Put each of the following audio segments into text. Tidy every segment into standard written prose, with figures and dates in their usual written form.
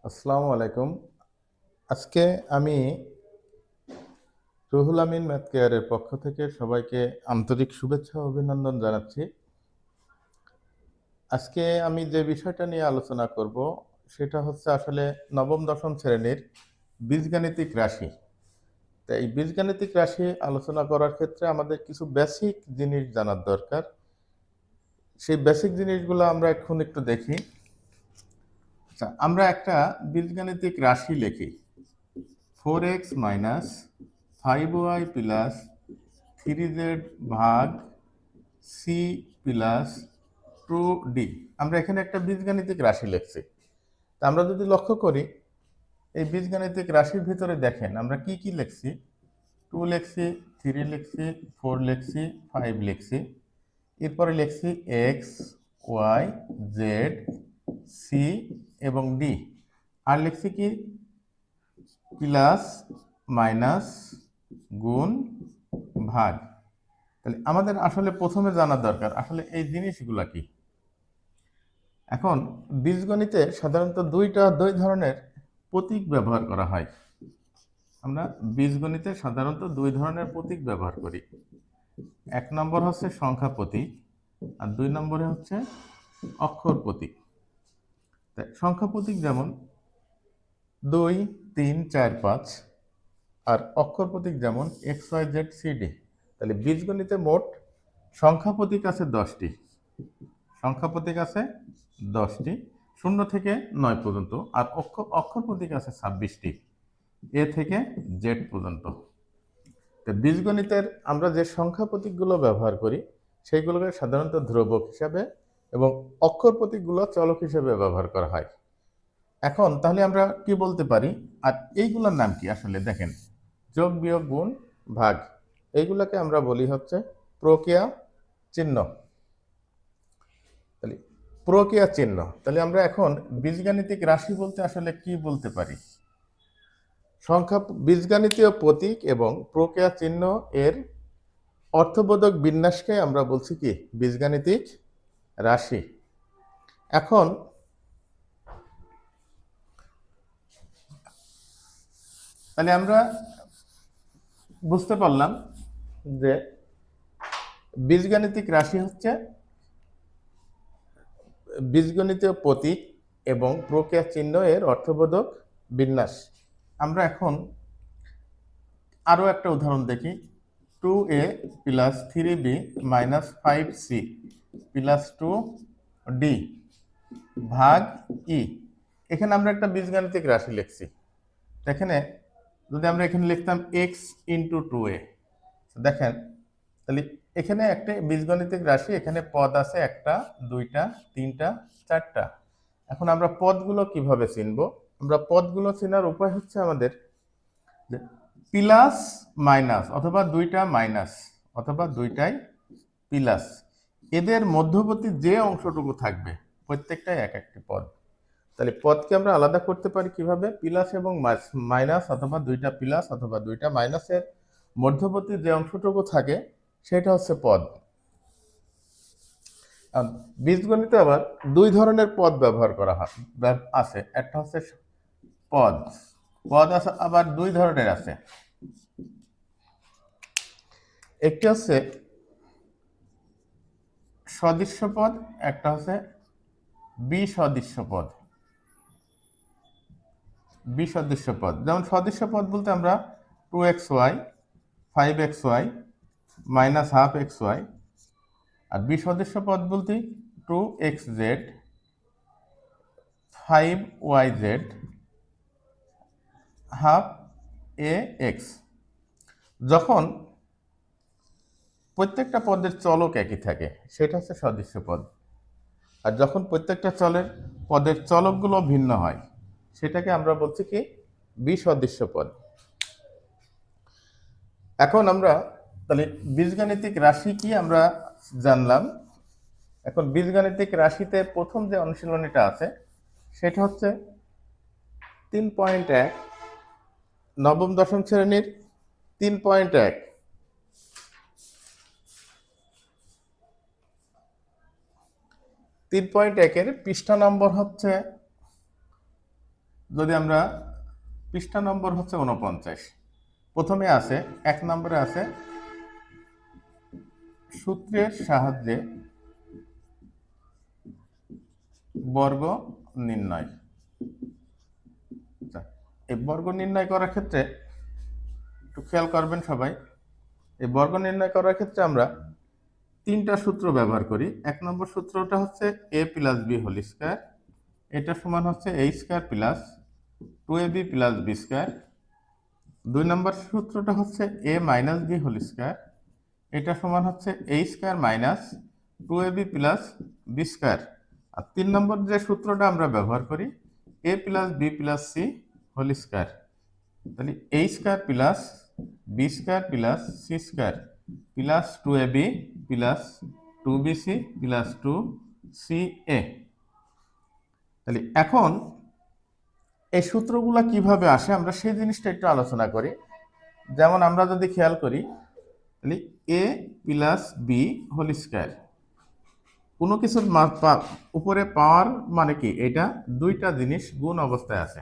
আসসালামু আলাইকুম। আজকে আমি রুহুল আমিন ম্যাথ কেয়ারের পক্ষ থেকে সবাইকে আন্তরিক শুভেচ্ছা ও অভিনন্দন জানাচ্ছি। আজকে আমি যে বিষয়টা নিয়ে আলোচনা করব সেটা হচ্ছে আসলে নবম দশম শ্রেণীর বীজগাণিতিক রাশি। তো এই বীজগাণিতিক রাশি আলোচনা করার ক্ষেত্রে আমাদের কিছু বেসিক জিনিস জানার দরকার। সেই বেসিক জিনিসগুলো আমরা এখন একটু দেখি। আচ্ছা, আমরা একটা বীজগাণিতিক রাশি লিখি 4x minus 5y plus 3z ভাগ সি প্লাস 2d। আমরা এখানে একটা বীজগাণিতিক রাশি লিখছি। তা আমরা যদি লক্ষ্য করি এই বীজগাণিতিক রাশির ভিতরে দেখেন আমরা কি কি লিখছি। 2 লিখছি, 3 লিখছি, 4 লিখছি, 5 লিখছি, এরপরে লিখছি এক্স, ওয়াই, জেড, সি এবং ডি। আর লিখছি কি প্লাস, মাইনাস, গুণ, ভাগ। তাহলে আমাদের আসলে প্রথমে জানা দরকার আসলে এই জিনিসগুলা কি। এখন বীজগণিতে সাধারণত দুই ধরনের প্রতীক ব্যবহার করা হয়। আমরা বীজগণিতে সাধারণত দুই ধরনের প্রতীক ব্যবহার করি। এক নম্বর হচ্ছে সংখ্যা প্রতীক, আর দুই নম্বরে হচ্ছে অক্ষর প্রতীক। সংখ্যা প্রতীক যেমন 2, 3, 4, 5, আর অক্ষর প্রতীক যেমন X, Y, Z, C, D. তাহলে বীজগণিতে মোট সংখ্যা প্রতীক আছে 10টি। সংখ্যা প্রতীক আছে 10টি, 0 থেকে 9 পর্যন্ত। আর অক্ষর প্রতীক আছে 26টি, এ থেকে জেড পর্যন্ত। তো বীজগণিতের আমরা যে সংখ্যা প্রতীকগুলো ব্যবহার করি সেইগুলোকে সাধারণত ধ্রুবক হিসাবে এবং অক্ষর প্রতীকগুলো চলক হিসেবে ব্যবহার করা হয়। এখন তাহলে আমরা কি বলতে পারি, আর এইগুলোর নাম কি আসলে দেখেন, যোগ, বিয়োগ, গুণ, ভাগ, এইগুলোকে আমরা বলি হচ্ছে প্রক্রিয়া চিহ্ন। তাহলে প্রক্রিয়া চিহ্ন, তাহলে আমরা এখন বীজগাণিতিক রাশি বলতে আসলে কি বলতে পারি। সংখ্যা বীজগাণিতীয় প্রতীক এবং প্রক্রিয়া চিহ্ন এর অর্থবোধক বিন্যাসকে আমরা বলছি কি বীজগাণিতিক রাশি। এখন তাহলে আমরা বুঝতে পারলাম যে বীজগাণিতিক রাশি হচ্ছে বীজগণিতীয় প্রতীক এবং প্রক্রিয়া চিহ্ন এর অর্থবোধক বিন্যাস। আমরা এখন আরও একটা উদাহরণ দেখি। 2a plus 3b minus 5c plus 2d ভাগ ই। এখানে আমরা একটা বীজগাণিতিক রাশি লিখছি। এখানে যদি আমরা এখানে লিখতাম এক্স ইন্টু 2a, দেখেন তাহলে এখানে একটা বীজগণিতিক রাশি, এখানে পদ আছে একটা, দুইটা, তিনটা, চারটা। এখন আমরা পদগুলো কিভাবে চিনব? আমরা পদগুলো চেনার উপায় হচ্ছে আমাদের প্লাস মাইনাস অথবা দুইটা মাইনাস অথবা দুইটাই প্লাস, এদের মধ্যবর্তী যে অংশটুকু থাকবে প্রত্যেকটাই এক একটি পদ। তাহলে পদকে আমরা আলাদা করতে পারি কিভাবে? প্লাস এবং মাইনাস অথবা দুইটা প্লাস অথবা দুইটা মাইনাসের মধ্যবর্তী যে অংশটুকু থাকে সেটা হচ্ছে পদ। বীজগণিতে আবার দুই ধরনের পদ ব্যবহার করা হয় আছে। একটা হচ্ছে পদ, পদ আছে আবার দুই ধরনের আছে। একটি হচ্ছে সদৃশ্য পদ, একটা হচ্ছে বিসদৃশ্য পদ। বিসদৃশ্য পদ যেমন সদৃশ্য পদ বলতে আমরা 2xy, 5xy, minus half x y. আর বিসদৃশ্য পদ বলতে 2xz, 5yz, হাফ এ এক্স। যখন প্রত্যেকটা পদের চলক একই থাকে সেটা হচ্ছে সদৃশ্য পদ। আর যখন প্রত্যেকটা পদের চলকগুলো ভিন্ন হয় সেটাকে আমরা বলছি কি বিসদৃশ্য পদ। এখন আমরা তাহলে বীজগাণিতিক রাশি কি আমরা জানলাম। এখন বীজগাণিতিক রাশিতে প্রথম যে অনুশীলনীটা আছে সেটা হচ্ছে 3.1, নবম দশম শ্রেণীর 3.1। 3.1 এর পৃষ্ঠা নম্বর হচ্ছে যদি আমরা পৃষ্ঠা নম্বর হচ্ছে 49, প্রথমে আছে 1 নম্বরে আছে সূত্রের সাহায্যে বর্গ নির্ণয়। এই বর্গ নির্ণয় করার ক্ষেত্রে একটু খেয়াল করবেন সবাই, এই বর্গ নির্ণয় করার ক্ষেত্রে আমরা 3টা সূত্র ব্যবহার করি। 1 নম্বর সূত্রটা হচ্ছে a plus B whole square, এটা সমান হচ্ছে a square plus 2ab plus B square. 2 নম্বর সূত্রটা হচ্ছে a minus B whole square, এটা সমান হচ্ছে a square minus 2ab plus B square. আর 3 নম্বর যে সূত্রটা আমরা ব্যবহার করি a plus B plus C whole square, তাহলে a square plus B square plus C square plus 2ab plus 2bc plus 2ca। তাহলে এখন এই সূত্রগুলো কিভাবে আসে আমরা সেই জিনিসটা একটু আলোচনা করি। যেমন আমরা যদি খেয়াল করি তাহলে a plus B whole square, কোনো কিছুর উপরে পাওয়ার মানে কি, এটা দুইটা জিনিস গুণ অবস্থায় আছে।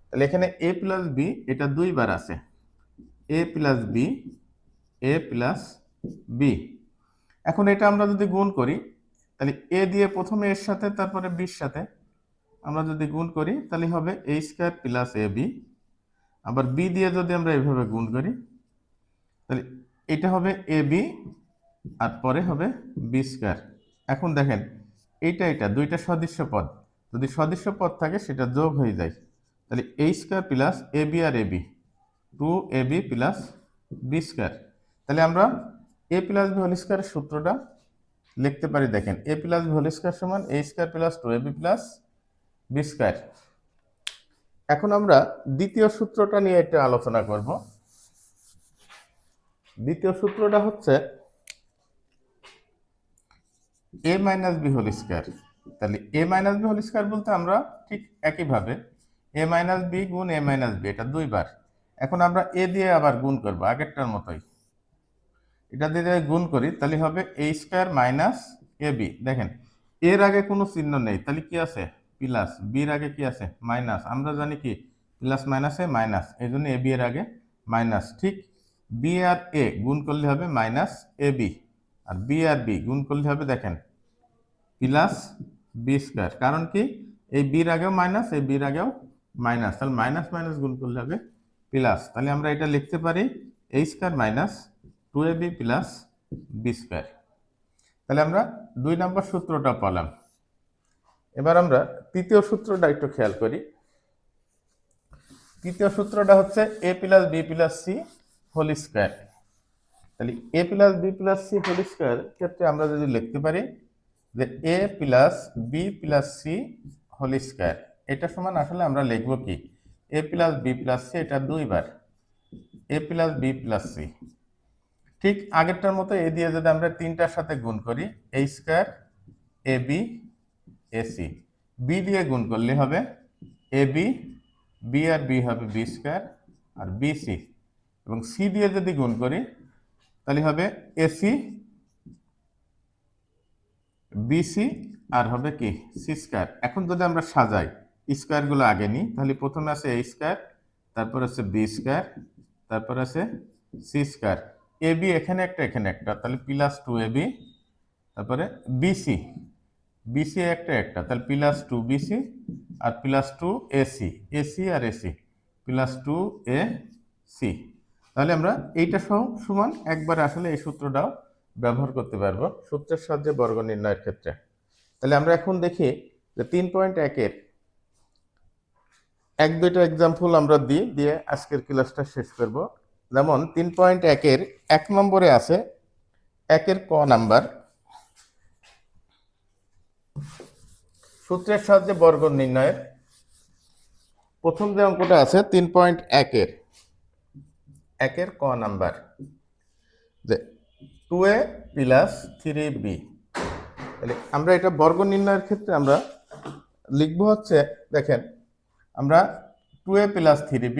তাহলে এখানে a প্লাস বি এটা দুইবার আছে, a plus B, a plus B. এখন এটা আমরা যদি গুণ করি তাহলে a দিয়ে প্রথমে এর সাথে তারপরে বির সাথে আমরা যদি গুণ করি তাহলে হবে a square plus A B. আবার বি দিয়ে যদি আমরা এইভাবে গুণ করি তাহলে এটা হবে এ বি আর পরে হবে বি স্কয়ার। এখন দেখেন এটা দুইটা সদৃশ্য পদ, যদি সদৃশ্য পদ থাকে সেটা যোগ হয়ে যায়, তাহলে a square plus A b আর a b 2ab plus B square. তাহলে আমরা a প্লাস বি হোল স্কয়ারের সূত্রটা লিখতে পারি, দেখেন a plus B whole square সমান a square plus 2ab plus B square. এখন আমরা দ্বিতীয় সূত্রটা নিয়ে একটু আলোচনা করব। দ্বিতীয় সূত্রটা হচ্ছে a minus B whole square. তাহলে a minus B whole square বলতে আমরা ঠিক একইভাবে a মাইনাস বি গুণ a মাইনাস বি, এটা দুইবার। এখন আমরা a দিয়ে আবার গুণ করব আগেরটার মতোই, এটা দিয়ে গুণ করি তাহলে হবে a square minus a b. দেখেন এর আগে কোনো চিহ্ন নেই, তাহলে কি আছে প্লাস, বির আগে কি আছে মাইনাস, আমরা জানি কি প্লাস মাইনাসে মাইনাস, এই জন্য এ বি এর আগে মাইনাস। ঠিক বি আর এ গুণ করলে হবে মাইনাস এ বি, আর বি আর বি গুণ করলে হবে দেখেন প্লাস বি স্কয়ার। কারণ কি এই বির আগেও মাইনাস এই বির আগেও মাইনাস, তাহলে মাইনাস মাইনাস গুণ করলে হবে প্লাস। তাহলে আমরা এটা লিখতে পারি a square minus 2ab plus B square. তাহলে আমরা 2 নম্বর সূত্রটা পেলাম। এবার আমরা তৃতীয় সূত্রটা একটু খেয়াল করি। তৃতীয় সূত্রটা হচ্ছে a plus B plus C whole square. তাহলে a plus B plus C whole square ক্ষেত্রে আমরা যদি লিখতে পারি যে a plus B plus C whole square, এটা সমান আসলে আমরা লিখব কি a plus B plus c, এটা দুইবার a plus B plus c. ঠিক আগেরটার মতো এ দিয়ে যদি আমরা 3টার সাথে গুণ করি a square a b a c, b দিয়ে গুণ করলে হবে এ বি, বি আর বি হবে বি স্কয়ার আর বি সি, এবং সি দিয়ে যদি গুণ করি তাহলে হবে এসি বিসি আর হবে কি সি স্কয়ার। এখন যদি আমরা সাজাই স্কয়ারগুলো আগে নিই তাহলে প্রথমে আছে এ স্কয়ার, তারপর আছে বি স্কয়ার, তারপর আছে সি স্কয়ার। এ বি এখানে একটা এখানে একটা, তাহলে প্লাস 2ab, তারপরে বিসি, বিসি একটা একটা তাহলে প্লাস 2bc আর প্লাস 2ac, এসি আর এসি প্লাস 2ac। তাহলে আমরা এইটা সমান একবার আসলে এই সূত্রটাও ব্যবহার করতে পারবো সূত্রের সাহায্যে বর্গ নির্ণয়ের ক্ষেত্রে। তাহলে আমরা এখন দেখি যে 3.1-এর 1-2টা এক্সাম্পল আমরা দিয়ে আজকের ক্লাসটা শেষ করব। যেমন 3.1-এর 1 নম্বরে আছে 1-এর ক নাম্বার, সূত্রের সাহায্যে বর্গ নির্ণয়ের প্রথম যে অঙ্কটা আছে 3.1-এর 1-এর ক নাম্বার, যে 2a প্লাস 3b। তাহলে আমরা এটা বর্গ নির্ণয়ের ক্ষেত্রে আমরা লিখব হচ্ছে দেখেন আমরা 2a প্লাস 3b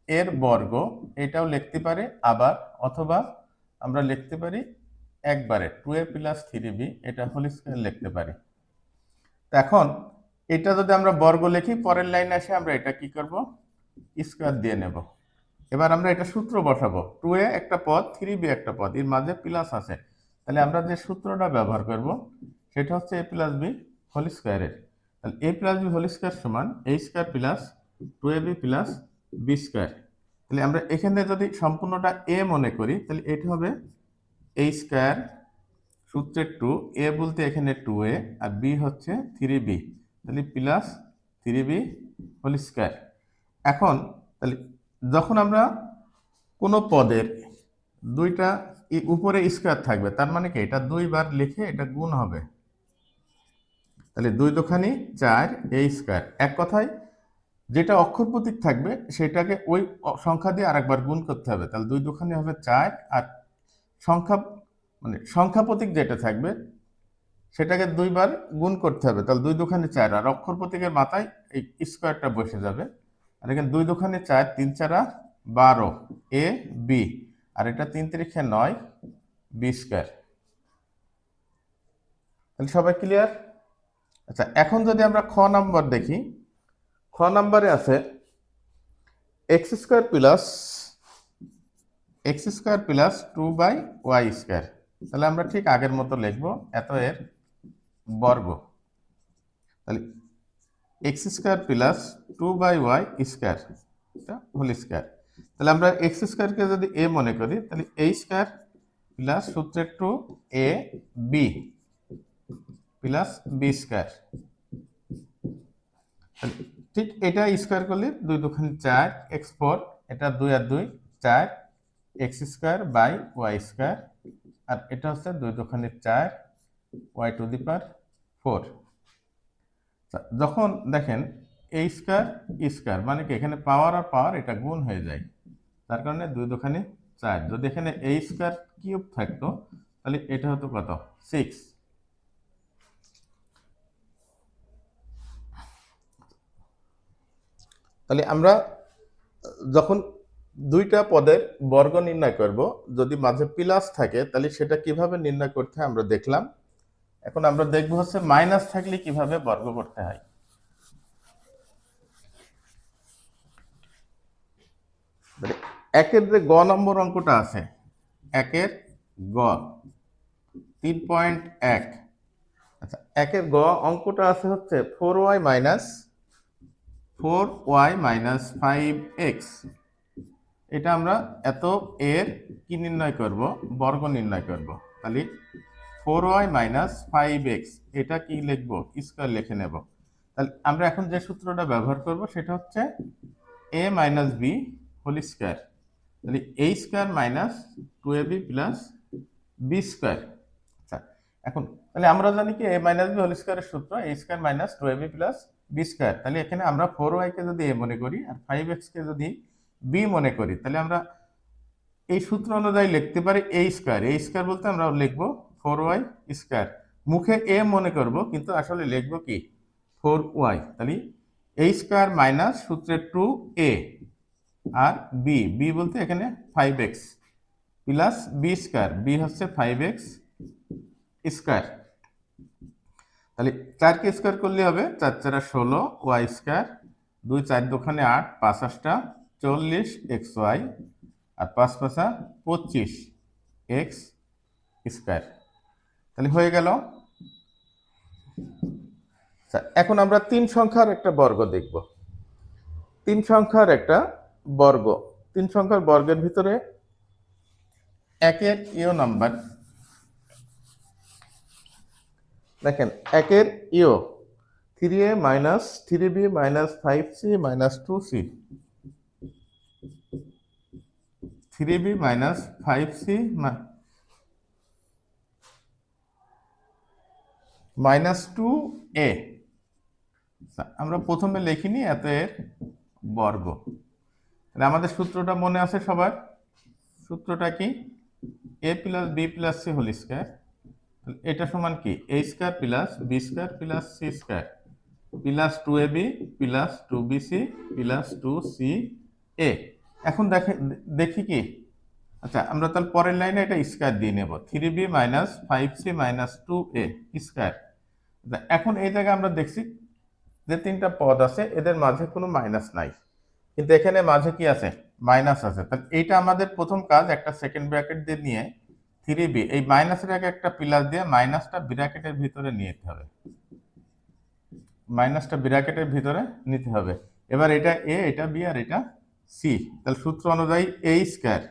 এর বর্গ এটাও লিখতে পারি, আবার অথবা আমরা লিখতে পারি একবারে 2a প্লাস 3b এটা হোল স্কয়ার লিখতে পারি। এখন এটা যদি আমরা বর্গ লিখি, পরের লাইনে এসে আমরা এটা কি করব, স্কয়ার দিয়ে নেব। এবার আমরা এটা সূত্র বসাবো, 2a একটা পদ, 3b একটা পদ, এর মাঝে প্লাস আছে, তাহলে আমরা যে সূত্রটা ব্যবহার করব সেটা হচ্ছে a প্লাস বি হোল স্কয়ারের। তাহলে a plus B whole square সমান a square plus 2ab plus B square. তাহলে আমরা এখানে যদি সম্পূর্ণটা a মনে করি, তাহলে এটা হবে a স্কয়ার সূত্রের 2, a বলতে এখানে 2a আর b হচ্ছে 3b, তাহলে প্লাস 3b হোল স্কয়ার। এখন তাহলে যখন আমরা কোনো পদের দুইটা উপরে স্কয়ার থাকবে, তার মানে কি এটা দুইবার লিখে এটা গুণ হবে, তাহলে 2 দুখানি 4 a স্কয়ার। এক কথায় যেটা অক্ষর প্রতীক থাকবে সেটাকে ওই সংখ্যা দিয়ে আরেকবার গুণ করতে হবে, তাহলে 2 দুখানি হবে 4, আর সংখ্যা মানে সংখ্যা প্রতীক যেটা থাকবে সেটাকে দুইবার গুণ করতে হবে, তাহলে 2 দুখানি 4, আর অক্ষর প্রতীকের মাথায় এই স্কয়ারটা বসে যাবে। আর এখানে 2 দুখানি 4, 3 4 12 a b, আর এটা 3 3 9 b স্কয়ার। তাহলে সবাই ক্লিয়ার? আচ্ছা, এখন যদি আমরা খ নাম্বার দেখি, খ নাম্বারে আছে x square plus 2/y square. তাহলে আমরা ঠিক আগের মতো লিখবো, এত এর বর্গ, তাহলে x square plus 2/y square whole square. তাহলে আমরা এক্স স্কয়ারকে যদি a মনে করি, তাহলে a স্কয়ার প্লাস সূত্রের 2a b plus B square. ঠিক এটা স্কয়ার করলে 2 দুখানি 4 x4, এটা 2 আর 2 4 x square by y square, আর এটা হচ্ছে 2 দুখানি 4 y টু দি পাওয়ার 4। যখন দেখেন a স্কয়ার স্কয়ার মানে কি এখানে পাওয়ার আর পাওয়ার এটা গুণ হয়ে যায়, তার কারণে 2 দুখানি 4। যদি এখানে a স্কয়ার কিউব থাকতো তাহলে এটা হতো কত, 6। তাহলে আমরা যখন দুইটা পদের বর্গ নির্ণয় করব, যদি মাঝে প্লাস থাকে তাহলে সেটা কিভাবে নির্ণয় করতে হয় আমরা দেখলাম। এখন আমরা দেখব হচ্ছে মাইনাস থাকলে কিভাবে বর্গ করতে হয়। একের যে গ নম্বর অঙ্কটা আছে, একের গ 3.1, আচ্ছা একের গ অঙ্কটা আছে হচ্ছে 4y মাইনাস 5x। এটা আমরা এত এর কি নির্ণয় করব, বর্গ নির্ণয় করব। তাহলে 4y মাইনাস 5x এটা কি লিখব, স্কয়ার লিখে নেব। তাহলে আমরা এখন যে সূত্রটা ব্যবহার করব সেটা হচ্ছে a minus b whole square, তাহলে a square minus 2ab plus b square. আচ্ছা এখন তাহলে আমরা জানি কি a মাইনাস b হোল স্কয়ারের সূত্র a square minus 2ab plus b square. তাহলে এখানে আমরা 4y কে যদি a মনে করি আর 5x কে যদি b মনে করি, তাহলে আমরা এই সূত্র অনুযায়ী লিখতে পারি a স্কয়ার। a স্কয়ার বলতে আমরা লিখব 4y স্কয়ার, মুখে a মনে করব কিন্তু আসলে লিখব কি 4y। তাহলে a স্কয়ার মাইনাস সূত্রের 2a আর b বলতে এখানে 5x plus b square, b হচ্ছে 5x স্কয়ার। তাহলে 4 কে স্কয়ার করলে হবে 4 4 16 y স্কয়ার, 2 4 দুখানে 8 5 8 40 xy, আর 5 5 25 x স্কয়ার। তাহলে হয়ে গেল। এখন আমরা 3 সংখ্যার একটা বর্গ দেখব। 3 সংখ্যার একটা বর্গ, 3 সংখ্যার বর্গের ভিতরে একের ইও নাম্বার, দেখেন একের ইও 3a minus 3b minus 5c minus 2c, 3b minus 5c minus 2a। আমরা প্রথমে লিখিনি এত এর বর্গ। তাহলে আমাদের সূত্রটা মনে আছে সবার? সূত্রটা কি, a plus b plus c whole square. এটা সমান কি a square plus b square plus c square plus 2ab plus 2bc plus 2ca। এখন দেখি কি, আচ্ছা আমরা তাহলে পরের লাইনে এটা স্কয়ার দিয়ে নেব, 3b minus 5c minus 2a square. এখন এই জায়গায় আমরা দেখছি যে তিনটা পদ আছে এদের মাঝে কোনো মাইনাস নাই, কিন্তু এখানে মাঝে কি আছে, মাইনাস আছে। তাহলে এইটা আমাদের প্রথম কাজ, একটা সেকেন্ড ব্র্যাকেট দিয়ে নিয়ে 3b এই মাইনাসের আগে একটা প্লাস দিয়ে মাইনাসটা ব্র্যাকেটের ভিতরে নিতে হবে, মাইনাসটা ব্র্যাকেটের ভিতরে নিতে হবে। এবার এটা এ, এটা বি, আর এটা সি। তাহলে সূত্র অনুযায়ী এ স্কয়ার,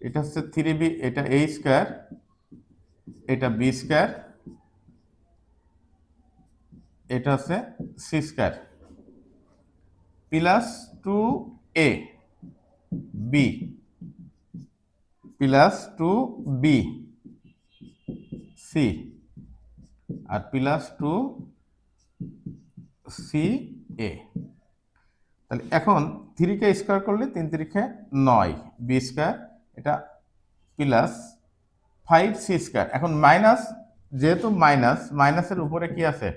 এটা হচ্ছে 3b, এটা এ স্কয়ার, এটা বি স্কয়ার, এটা হচ্ছে c square plus 2a b plus 2b c আর প্লাস 2c a। তাহলে এখন 3কে স্কয়ার করলে 3 3 9 বি স্কয়ার, এটা প্লাস 5c স্কয়ার। এখন মাইনাস, যেহেতু মাইনাস, মাইনাসের উপরে কি আছে,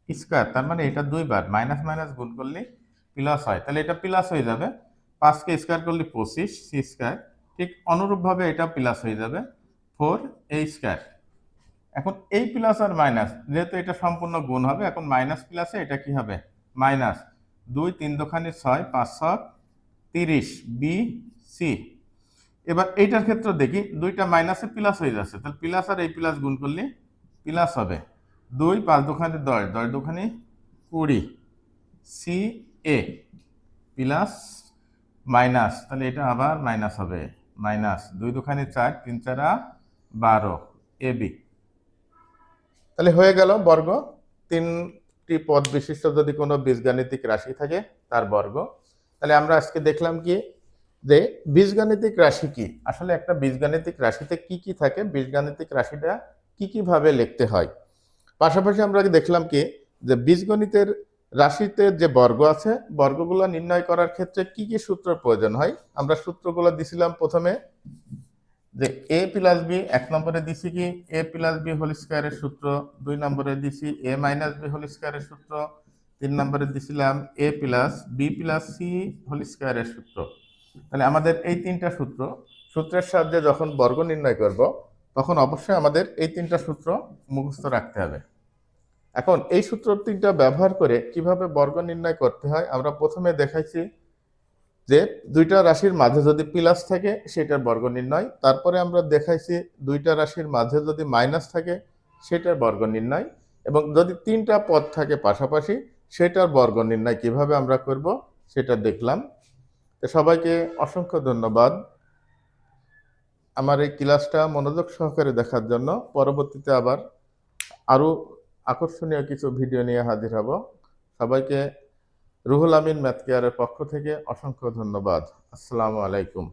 স্কয়ার, তার মানে এটা দুইবার মাইনাস মাইনাস গুণ করলে প্লাস হয়, তাহলে এটা প্লাস হয়ে যাবে। 5কে স্কয়ার করলে 25 সি স্কয়ার, ঠিক অনুরূপভাবে এটা প্লাস হয়ে যাবে 4a স্কয়ার। এখন এই প্লাস আর মাইনাস, যেহেতু এটা সম্পূর্ণ গুণ হবে, এখন মাইনাস প্লাসে এটা কি হবে, মাইনাস। 2 3 দোকানে 6, 5 6 30 বি সি। এবার এইটার ক্ষেত্রে দেখি দুইটা মাইনাসে প্লাস হয়ে যাচ্ছে, তাহলে প্লাস আর এই প্লাস গুণ করলে প্লাস হবে। 2 5 দোকানে 10, 10 দোকানে 20 সি এ প্লাস মাইনাস, তাহলে এটা আবার মাইনাস হবে, মাইনাস 2 দোকানে 4, 3 4 12 এ বি। তাহলে হয়ে গেল বর্গ, 3টি পদ বিশিষ্ট যদি কোনো বীজগাণিতিক রাশি থাকে তার বর্গ। তাহলে আমরা আজকে দেখলাম কি, যে বীজগাণিতিক রাশি কি, আসলে একটা বীজগাণিতিক রাশিতে কি কি থাকে, বীজগাণিতিক রাশিটা কি কি ভাবে লিখতে হয়। পাশাপাশি আমরা দেখলাম কি, যে বীজগণিতের রাশিতে যে বর্গ আছে, বর্গগুলো নির্ণয় করার ক্ষেত্রে কি কি সূত্রের প্রয়োজন হয়। আমরা সূত্রগুলো দিছিলাম প্রথমে, যে এ প্লাস বি, 1 নম্বরে দিছি কি এ প্লাস বি হোল স্কয়ারের সূত্র, 2 নম্বরে দিছি এ মাইনাস বি হোল স্কয়ারের সূত্র, 3 নম্বরে দিছিলাম A plus B plus C whole স্কয়ারের সূত্র। তাহলে আমাদের এই তিনটা সূত্রের সাহায্যে যখন বর্গ নির্ণয় করব, তখন অবশ্যই আমাদের এই তিনটা সূত্র মুখস্থ রাখতে হবে। এখন এই সূত্র তিনটা ব্যবহার করে কিভাবে বর্গ নির্ণয় করতে হয়, আমরা প্রথমে দেখাইছি যে দুইটা রাশির মাঝে যদি প্লাস থাকে সেটার বর্গ নির্ণয়, তারপরে আমরা দেখাইছি দুইটা রাশির মাঝে যদি মাইনাস থাকে সেটার বর্গ নির্ণয়, এবং যদি তিনটা পদ থাকে পাশাপাশি সেটার বর্গ নির্ণয় কিভাবে আমরা করব সেটা দেখলাম। তো সবাইকে অসংখ্য ধন্যবাদ আমার এই ক্লাসটা মনোযোগ সহকারে দেখার জন্য। পরবর্তীতে আবার আরো আকর্ষণীয় কিছু ভিডিও নিয়ে হাজির হব। সবাইকে রুহুল আমিন ম্যাথ কেয়ারের পক্ষ থেকে অসংখ্য ধন্যবাদ। আসসালামু আলাইকুম।